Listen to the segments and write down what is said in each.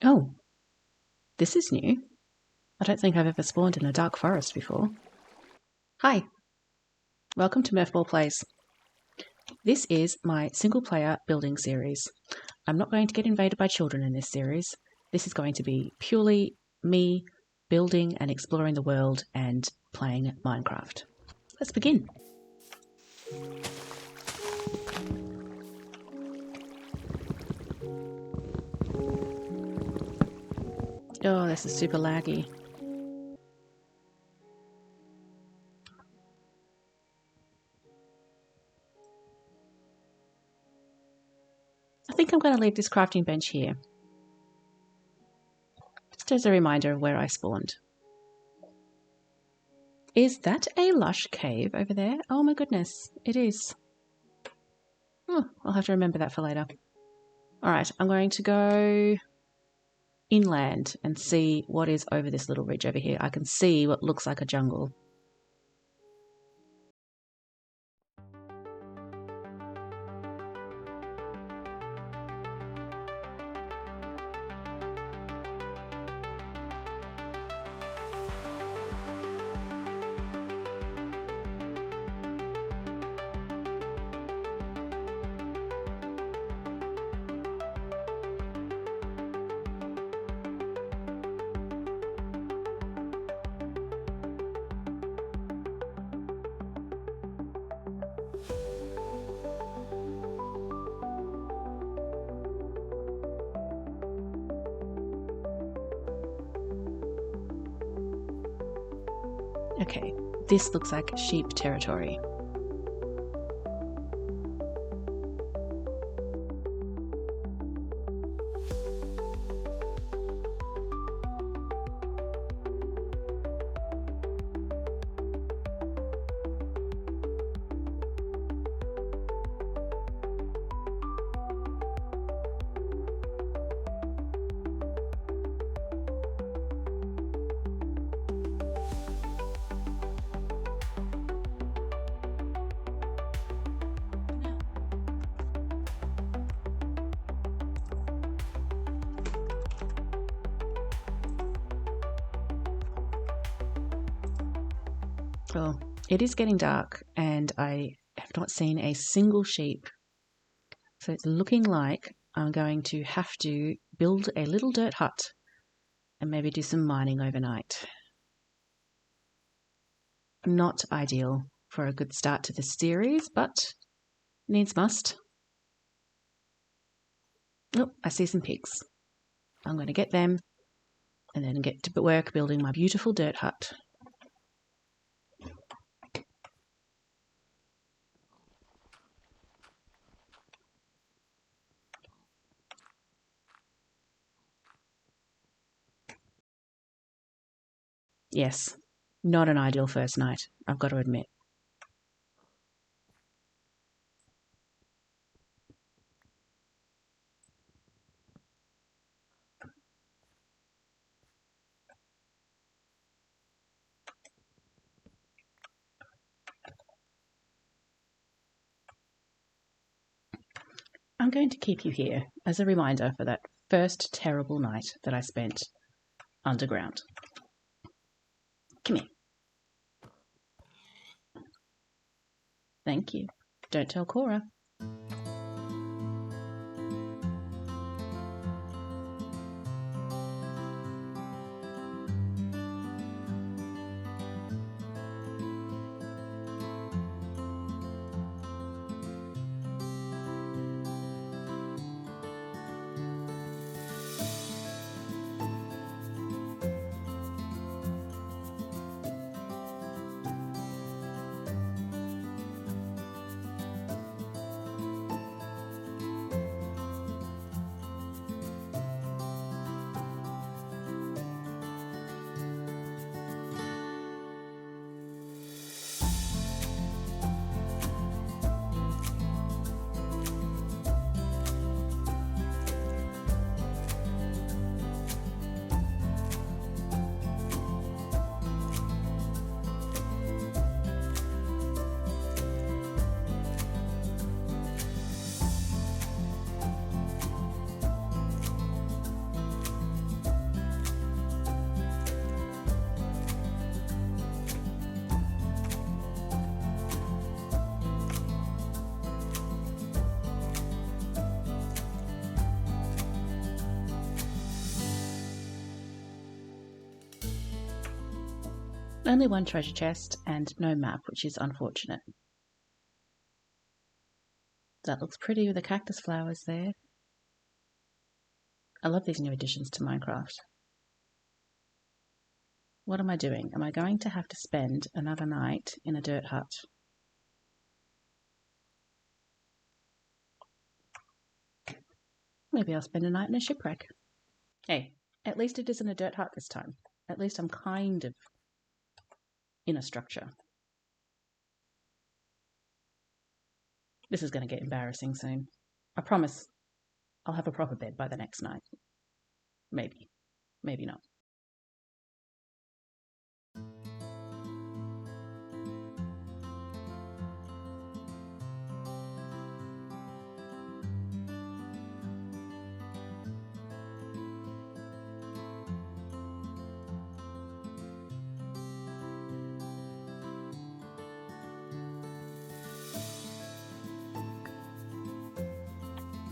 Oh, this is new. I don't think I've ever spawned in a dark forest before. Hi, welcome to Murphball Plays. This is my single-player building series. I'm not going to get invaded by children in this series. This is going to be purely me building and exploring the world and playing Minecraft. Let's begin. Oh, this is super laggy. I think I'm going to leave this crafting bench here, just as a reminder of where I spawned. Is that a lush cave over there? Oh my goodness, it is. Oh, I'll have to remember that for later. Alright, I'm going to go inland and see what is over this little ridge over here. I can see what looks like a jungle. Okay, this looks like sheep territory. Well, it is getting dark and I have not seen a single sheep. So it's looking like I'm going to have to build a little dirt hut and maybe do some mining overnight. Not ideal for a good start to this series, but needs must. Oh, I see some pigs. I'm going to get them and then get to work building my beautiful dirt hut. Yes, not an ideal first night, I've got to admit. I'm going to keep you here as a reminder for that first terrible night that I spent underground. Come here. Thank you. Don't tell Cora. Only one treasure chest and no map, which is unfortunate. That looks pretty with the cactus flowers there. I love these new additions to Minecraft. What am I doing? Am I going to have to spend another night in a dirt hut? Maybe I'll spend a night in a shipwreck. Hey, at least it isn't a dirt hut this time. At least I'm kind of in a structure. This is going to get embarrassing soon. I promise I'll have a proper bed by the next night. Maybe. Maybe not.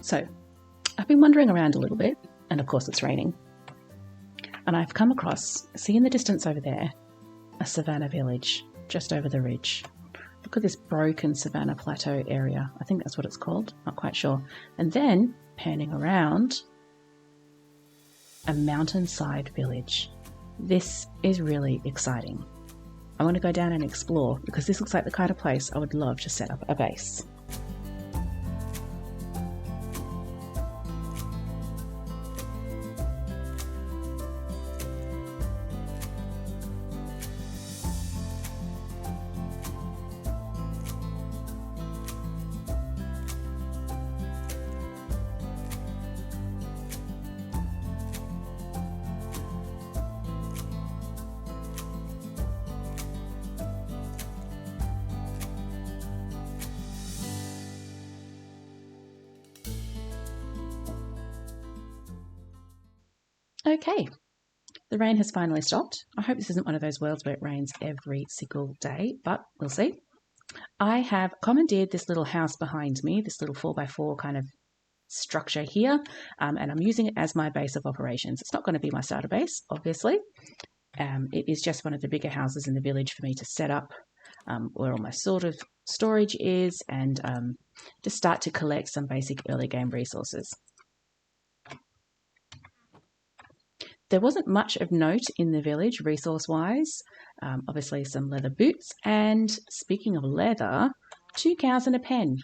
So, I've been wandering around a little bit, and of course it's raining. And I've come across, see in the distance over there, a savannah village just over the ridge. Look at this broken savannah plateau area. I think that's what it's called, not quite sure. And then, panning around, a mountainside village. This is really exciting. I want to go down and explore because this looks like the kind of place I would love to set up a base. Okay, the rain has finally stopped. I hope this isn't one of those worlds where it rains every single day, but we'll see. I have commandeered this little house behind me, this little 4x4 kind of structure here, and I'm using it as my base of operations. It's not going to be my starter base, obviously. It is just one of the bigger houses in the village for me to set up where all my sort of storage is and just start to collect some basic early game resources. There wasn't much of note in the village resource-wise. Obviously some leather boots, and speaking of leather, 2 cows and a pen.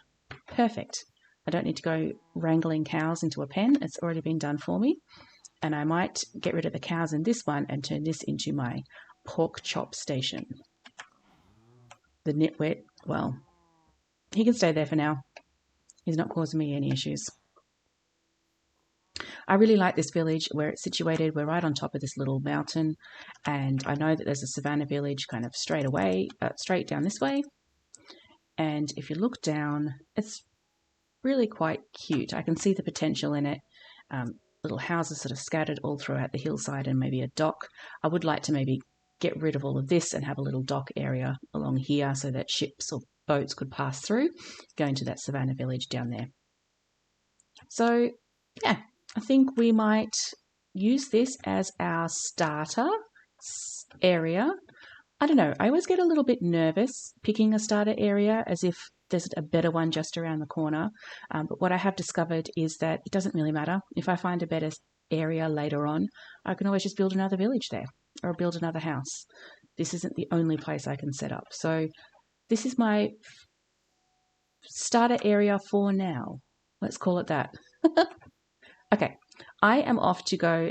Perfect. I don't need to go wrangling cows into a pen. It's already been done for me. And I might get rid of the cows in this one and turn this into my pork chop station. The nitwit, well, he can stay there for now. He's not causing me any issues. I really like this village where it's situated. We're right on top of this little mountain, and I know that there's a savannah village kind of straight down this way. And if you look down, it's really quite cute. I can see the potential in it. Little houses sort of scattered all throughout the hillside and maybe a dock. I would like to maybe get rid of all of this and have a little dock area along here so that ships or boats could pass through, going to that savannah village down there. So, yeah. I think we might use this as our starter area. I don't know, I always get a little bit nervous picking a starter area as if there's a better one just around the corner. But what I have discovered is that it doesn't really matter. If I find a better area later on, I can always just build another village there or build another house. This isn't the only place I can set up. So this is my starter area for now. Let's call it that. Okay, I am off to go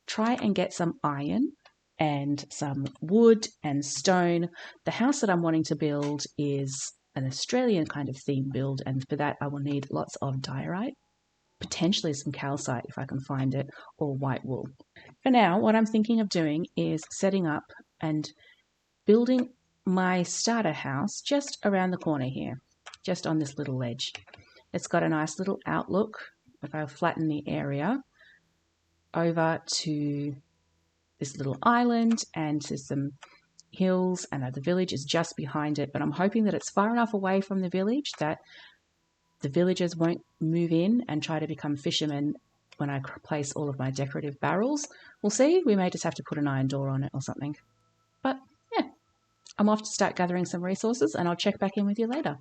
try and get some iron and some wood and stone. The house that I'm wanting to build is an Australian kind of theme build, and for that I will need lots of diorite, potentially some calcite if I can find it, or white wool. For now, what I'm thinking of doing is setting up and building my starter house just around the corner here, just on this little ledge. It's got a nice little outlook. If I flatten the area over to this little island and to some hills, and the village is just behind it, but I'm hoping that it's far enough away from the village that the villagers won't move in and try to become fishermen when I place all of my decorative barrels. We'll see. We may just have to put an iron door on it or something. But yeah, I'm off to start gathering some resources, and I'll check back in with you later.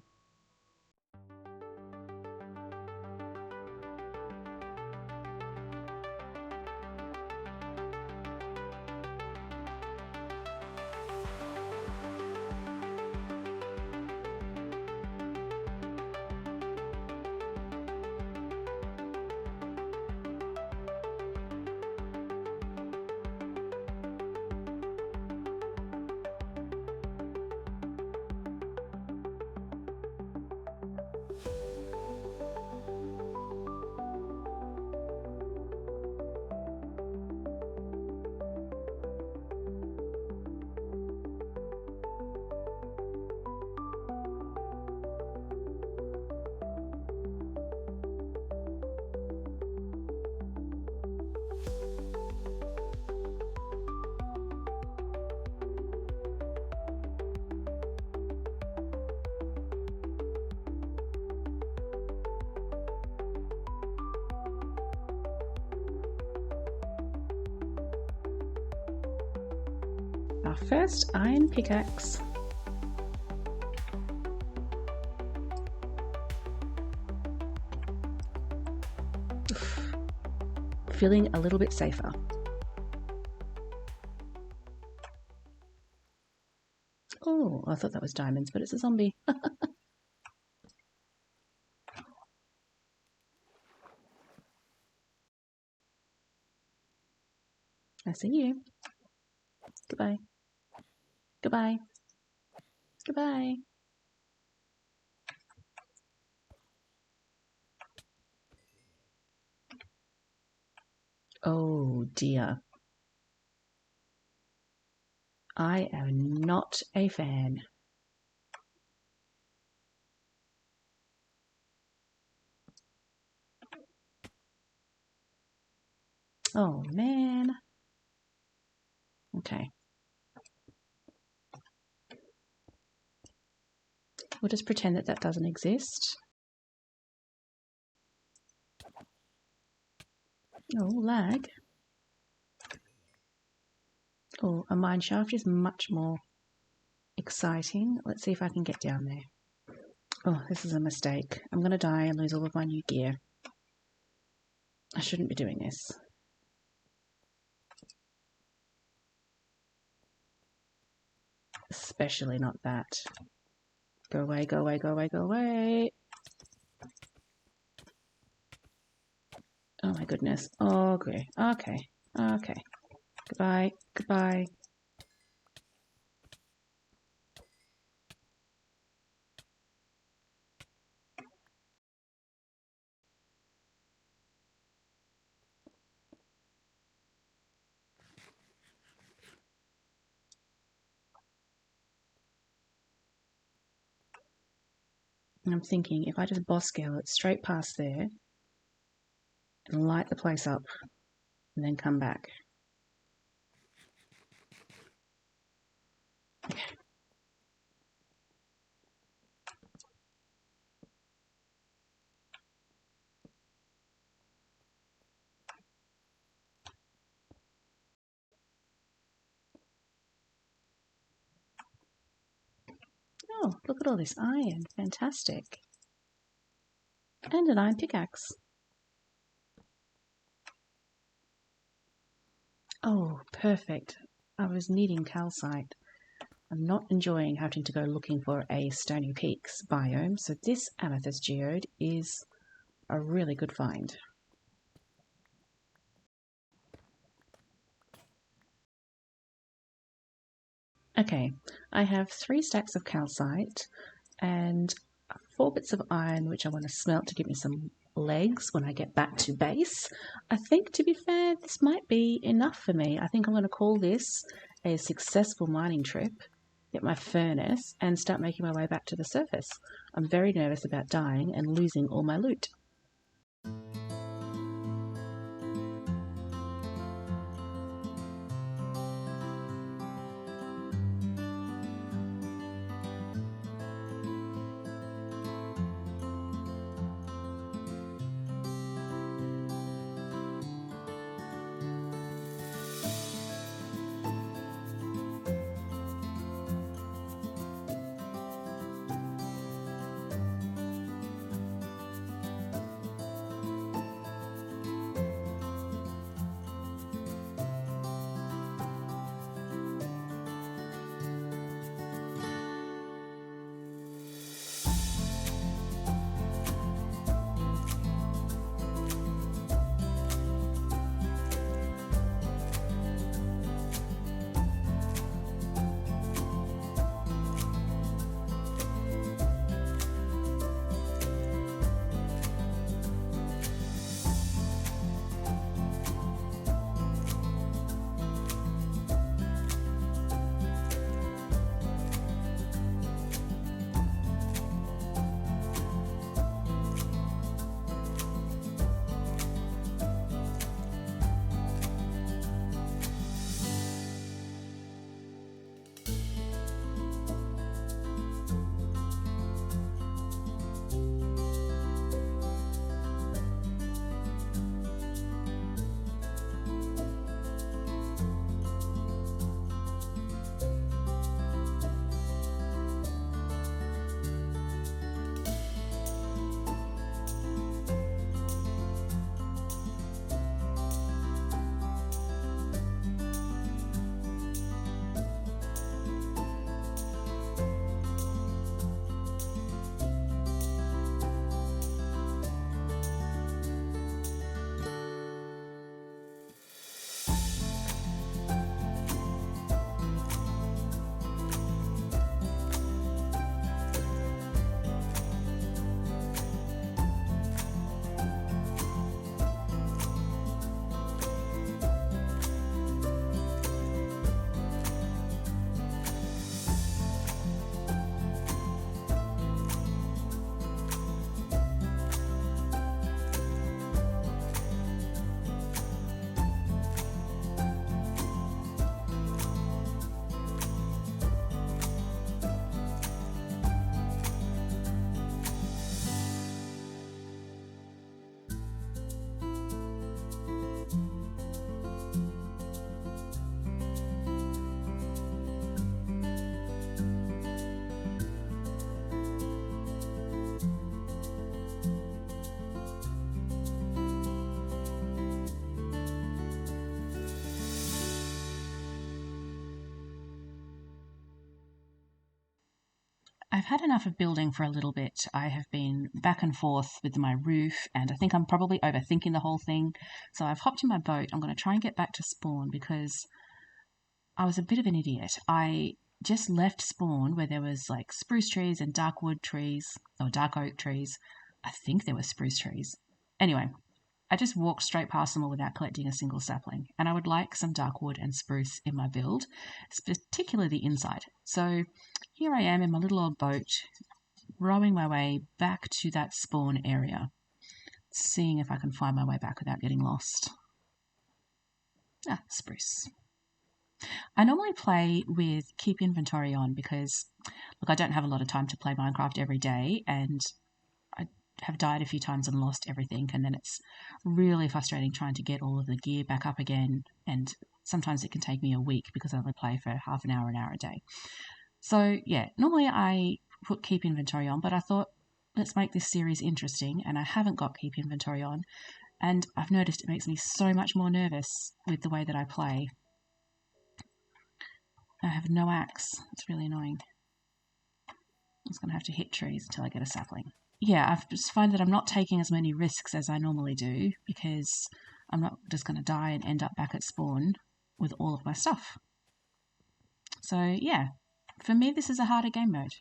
Our first iron pickaxe. Oof. Feeling a little bit safer. Oh, I thought that was diamonds, but it's a zombie. I see you. Goodbye. Goodbye. Goodbye. Oh dear. I am not a fan. Oh man. Okay. We'll just pretend that that doesn't exist. Oh, lag. Oh, a mine shaft is much more exciting. Let's see if I can get down there. Oh, this is a mistake. I'm going to die and lose all of my new gear. I shouldn't be doing this. Especially not that. Go away, go away, go away, go away. Oh my goodness. Okay, okay, okay. Goodbye, goodbye. And I'm thinking if I just boss scale it straight past there and light the place up and then come back. Okay. Oh, look at all this iron. Fantastic. And an iron pickaxe. Oh, perfect. I was needing calcite. I'm not enjoying having to go looking for a Stony Peaks biome, so this amethyst geode is a really good find. Okay, I have 3 stacks of calcite and 4 bits of iron which I want to smelt to give me some legs when I get back to base. I think, to be fair, this might be enough for me. I think I'm going to call this a successful mining trip, get my furnace, and start making my way back to the surface. I'm very nervous about dying and losing all my loot. I've had enough of building for a little bit. I have been back and forth with my roof, and I think I'm probably overthinking the whole thing. So I've hopped in my boat. I'm going to try and get back to spawn because I was a bit of an idiot. I just left spawn where there was like spruce trees and dark wood trees, or dark oak trees. I think there were spruce trees. Anyway, I just walked straight past them all without collecting a single sapling, and I would like some dark wood and spruce in my build, particularly the inside. So here I am in my little old boat, rowing my way back to that spawn area, seeing if I can find my way back without getting lost. Spruce. I normally play with keep inventory on because, look, I don't have a lot of time to play Minecraft every day, and I have died a few times and lost everything, and then it's really frustrating trying to get all of the gear back up again, and sometimes it can take me a week because I only play for half an hour a day. So yeah, normally I put keep inventory on, but I thought let's make this series interesting, and I haven't got keep inventory on, and I've noticed it makes me so much more nervous with the way that I play. I have no axe. It's really annoying. I'm just going to have to hit trees until I get a sapling. Yeah, I've just find that I'm not taking as many risks as I normally do because I'm not just going to die and end up back at spawn with all of my stuff. So yeah, for me this is a harder game mode.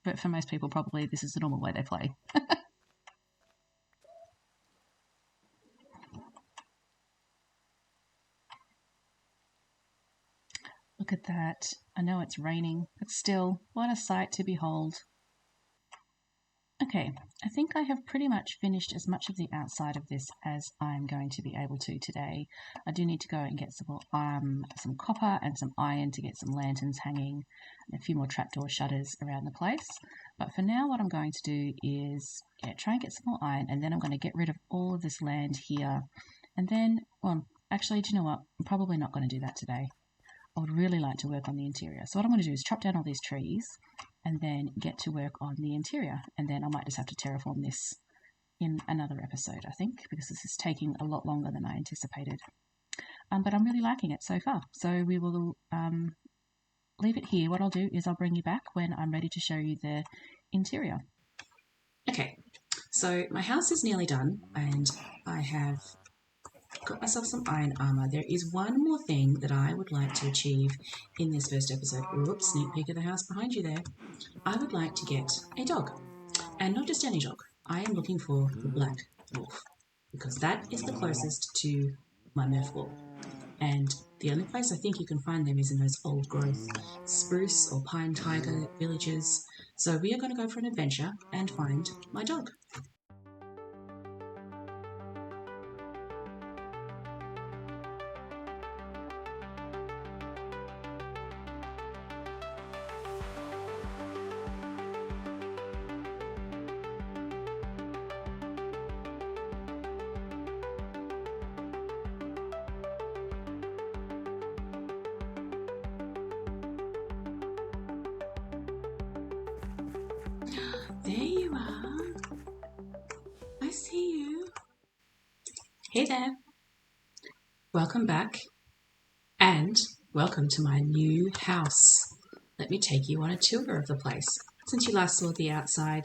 But for most people probably this is the normal way they play. Look at that. I know it's raining, but still, what a sight to behold. Okay, I think I have pretty much finished as much of the outside of this as I'm going to be able to today. I do need to go and get some copper and some iron to get some lanterns hanging and a few more trapdoor shutters around the place. But for now, what I'm going to do is try and get some more iron, and then I'm going to get rid of all of this land here. And then, well, actually, do you know what? I'm probably not going to do that today. I would really like to work on the interior. So what I'm going to do is chop down all these trees and then get to work on the interior. And then I might just have to terraform this in another episode, I think, because this is taking a lot longer than I anticipated. But I'm really liking it so far. So we will leave it here. What I'll do is I'll bring you back when I'm ready to show you the interior. Okay, so my house is nearly done and I have got myself some iron armor. There is one more thing that I would like to achieve in this first episode. Oops, sneak peek of the house behind you there. I would like to get a dog, and not just any dog. I am looking for the black wolf because that is the closest to my Murphball. And the only place I think you can find them is in those old growth spruce or pine tiger villages. So we are going to go for an adventure and find my dog. There you are. I see you. Hey there. Welcome back and welcome to my new house. Let me take you on a tour of the place. Since you last saw the outside,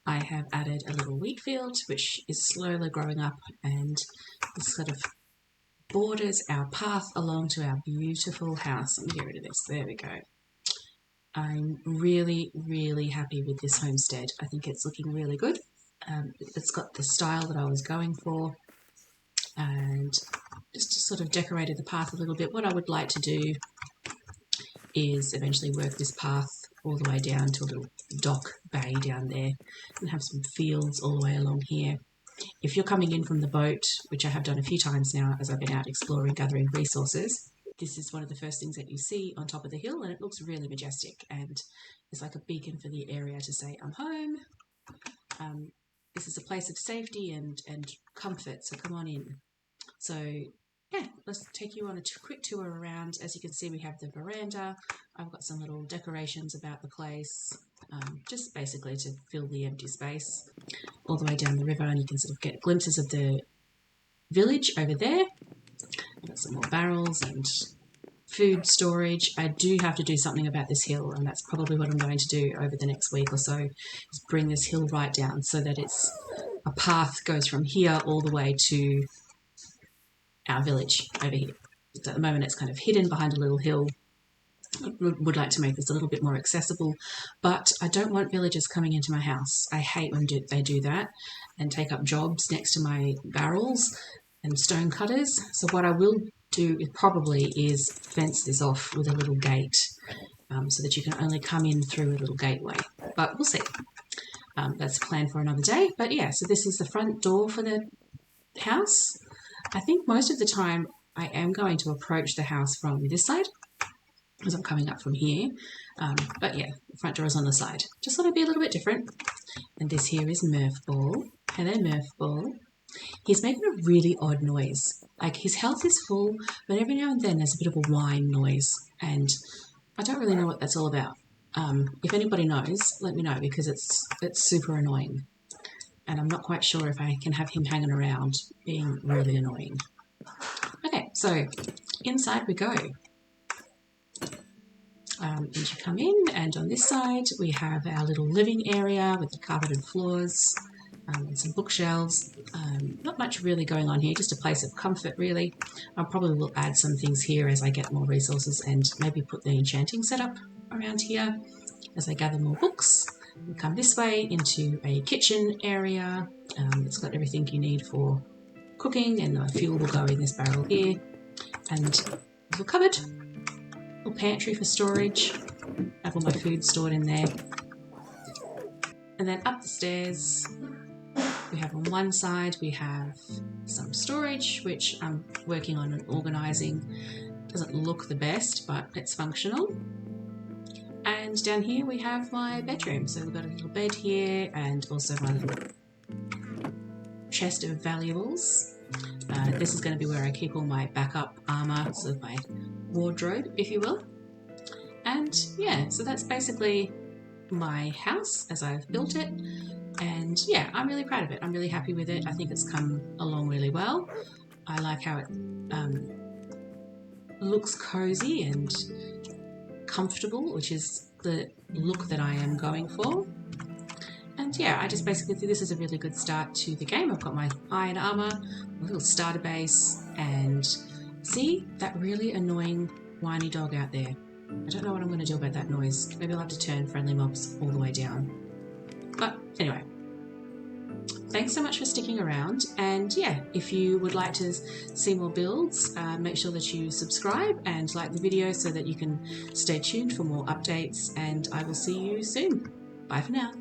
I have added a little wheat field which is slowly growing up and this sort of borders our path along to our beautiful house. Let me get rid of this. There we go. I'm really, really happy with this homestead. I think it's looking really good. It's got the style that I was going for and just sort of decorated the path a little bit. What I would like to do is eventually work this path all the way down to a little dock bay down there and have some fields all the way along here. If you're coming in from the boat, which I have done a few times now as I've been out exploring, gathering resources, this is one of the first things that you see on top of the hill, and it looks really majestic and it's like a beacon for the area to say, I'm home. This is a place of safety and comfort, so come on in. So yeah, let's take you on a quick tour around. As you can see, we have the veranda. I've got some little decorations about the place, just basically to fill the empty space. All the way down the river, and you can sort of get glimpses of the village over there. I've got some more barrels and food storage. I do have to do something about this hill, and that's probably what I'm going to do over the next week or so, is bring this hill right down so that a path goes from here all the way to our village over here. At the moment it's kind of hidden behind a little hill. I would like to make this a little bit more accessible, but I don't want villagers coming into my house. I hate when they do that and take up jobs next to my barrels and stone cutters. So what I will do is fence this off with a little gate, so that you can only come in through a little gateway. But we'll see. That's planned for another day. But yeah, so this is the front door for the house. I think most of the time I am going to approach the house from this side, as I'm coming up from here. But yeah, the front door is on the side. Just thought it'd be a little bit different. And this here is Murphball. Hello, Murphball. He's making a really odd noise. Like, his health is full, but every now and then there's a bit of a whine noise, and I don't really know what that's all about. If anybody knows, let me know, because it's super annoying, and I'm not quite sure if I can have him hanging around being really annoying. Okay, so inside we go. And you come in, and on this side we have our little living area with the carpeted floors. And some bookshelves. Not much really going on here, just a place of comfort really. I probably will add some things here as I get more resources, and maybe put the enchanting setup around here as I gather more books. We come this way into a kitchen area. It's got everything you need for cooking, and the fuel will go in this barrel here. And a little cupboard, a little pantry for storage. I have all my food stored in there. And then up the stairs, we have on one side, we have some storage, which I'm working on and organising. Doesn't look the best, but it's functional. And down here we have my bedroom. So we've got a little bed here, and also my little chest of valuables. This is going to be where I keep all my backup armour, sort of my wardrobe, if you will. And yeah, so that's basically my house as I've built it. And yeah, I'm really proud of it. I'm really happy with it. I think it's come along really well. I like how it looks cozy and comfortable, which is the look that I am going for. And yeah, I just basically think this is a really good start to the game. I've got my iron armor, a little starter base, and see that really annoying whiny dog out there. I don't know what I'm going to do about that noise. Maybe I'll have to turn friendly mobs all the way down. But anyway, thanks so much for sticking around, and yeah, if you would like to see more builds, make sure that you subscribe and like the video so that you can stay tuned for more updates, and I will see you soon. Bye for now.